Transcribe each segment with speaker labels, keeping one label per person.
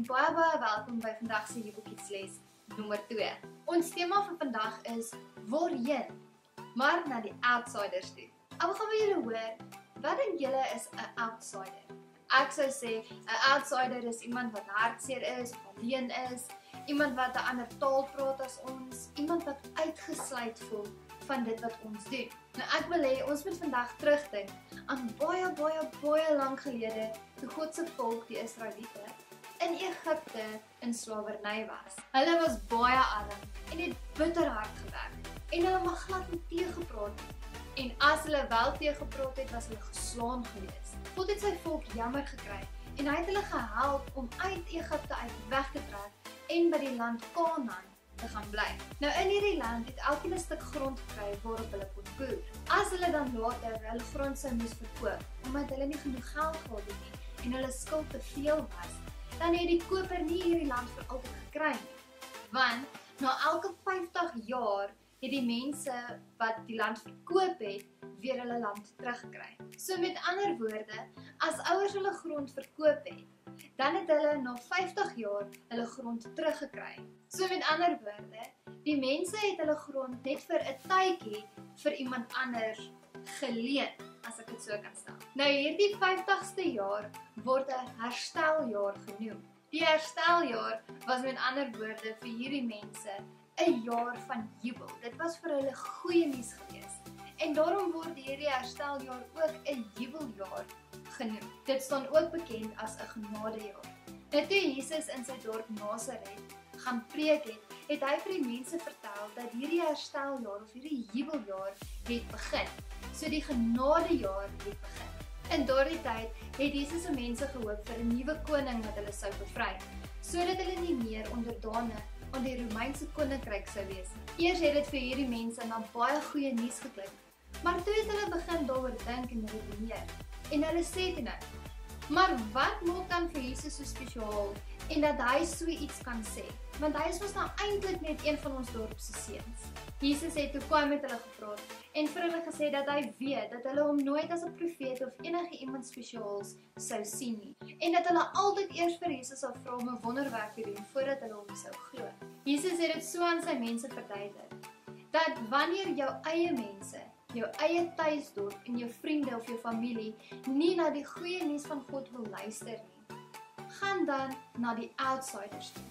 Speaker 1: baie welkom by vandag se Jubelkidsles nommer 2. Ons tema vir vandag is waarheen, maar na die outsiders toe. Ek wil gaan by julle hoor, wat dink julle is 'n outsider? Ek sou sê 'n outsider is iemand wat hartseer is of alleen is, iemand wat 'n ander taal praat as ons, iemand wat uitgesluit voel van dit wat ons doen. Nou ek wil hê ons moet vandag terugdink aan baie lank gelede toe God se volk, die Israeliete, in Egipte in slawerny was. Hulle was baie arm en het bitter hard gewerk en hulle mag glad nie teëgepraat nie. En as hulle wel teëgepraat het, was hulle geslaan gewees. God het sy volk jammer gekry en hy het hulle gehelp om uit Egipte uit weg te trek en by die land Kanaan te gaan bly. Nou in hierdie land het elkeen 'n stuk grond gekry waarop hulle kon boer. As hulle dan later hulle grond sou moes verkoop, omdat hulle nie genoeg geld gehad het nie en hulle skuld te veel was, dan het die koper nie hierdie land vir altyd gekry nie. Want na elke 50 jaar het die mense wat die land verkoop het, weer hulle land teruggekry. So met ander woorde, as ouers hulle grond verkoop het, dan het hulle na 50 jaar hulle grond teruggekry. So met ander woorde, die mense het hulle grond net vir 'n tydjie vir iemand anders geleen, as ek dit so kan stel. Nou hierdie 50ste jaar word 'n hersteljaar genoem. Die hersteljaar was met ander woorde vir hierdie mense 'n jaar van jubel. Dit was vir hulle goeie nuus gewees. En daarom word hierdie hersteljaar ook 'n jubeljaar genoem. Dit staan ook bekend as 'n genadejaar. Nou toe Jesus in sy dorp Nasaret gaan preek het hy vir die mense vertel dat hierdie hersteljaar of hierdie jubeljaar het begin. So die genadejaar het begin. In daardie tyd het Jesus se mense gehoop vir 'n nuwe koning wat hulle sou bevry, sodat hulle nie meer onderdane aan die Romeinse koninkryk sou wees. Eers het dit vir hierdie mense na baie goeie nuus geklink, maar toe het hulle begin daaroor dink en redeneer. En hulle sê toe nou, maar wat maak dan vir Jesus so spesiaal en dat hy so iets kan sê? Want hy is mos nou eintlik net een van ons dorp se seuns. Jesus het toe kwam met hulle gepraat en vir hulle gesê dat hy weet dat hulle hom nooit as 'n profeet of enige iemand spesiaals sou sien nie. En dat hulle altyd eers vir Jesus sal vra om 'n wonderwerk te doen voordat hulle hom sou glo. Jesus het dit so aan sy mense verduidelik, dat wanneer jou eie mense, jou eie tuisdorp en jou vriende of jou familie nie na die goeie nuus van God wil luister nie, gaan dan na die outsiders toe.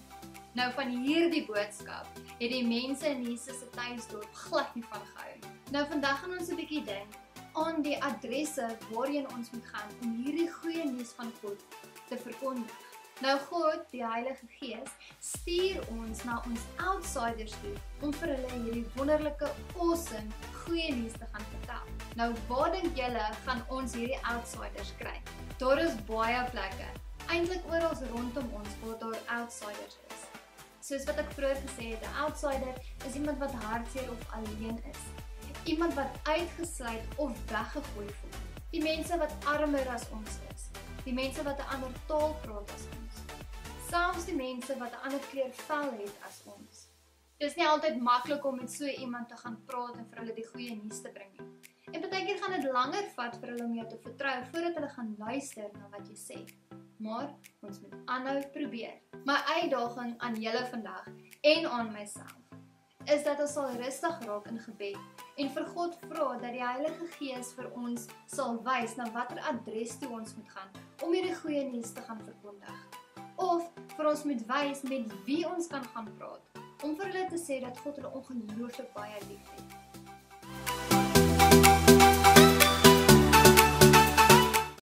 Speaker 1: Nou van hierdie boodskap het die mense in Jesus se tuisdorp glad nie van gehou nie. Nou vandag gaan ons 'n bietjie dink aan die adresse waarheen ons moet gaan om hierdie goeie nuus van God te verkondig. Nou God, die Heilige Gees, stuur ons na ons outsiders toe om vir hulle hierdie wonderlike, awesome, goeie nuus te gaan vertel. Nou waar dink julle gaan ons hierdie outsiders kry? Daar is baie plekke, eintlik oral rondom ons waar daar outsiders is. Soos wat ek vroeër gesê het, 'n outsider is iemand wat hartseer of alleen is. Iemand wat uitgesluit of weggegooi voel. Die mense wat armer as ons is. Die mense wat 'n ander taal praat as ons. Selfs die mense wat 'n ander kleur vel het as ons. Dis nie altyd maklik om met so iemand te gaan praat en vir hulle die goeie nuus te bring nie. En partykeer gaan dit langer vat vir hulle om jou te vertrou voordat hulle gaan luister na wat jy sê. Maar ons moet aanhou probeer. My uitdaging aan julle vandag en aan myself is dat ons sal rustig raak in gebed en vir God vra dat die Heilige Gees vir ons sal wys na watter adres toe ons moet gaan om hierdie goeie nuus te gaan verkondig. Of vir ons moet wys met wie ons kan gaan praat om vir hulle te sê dat God hulle ongelooflik baie liefhet.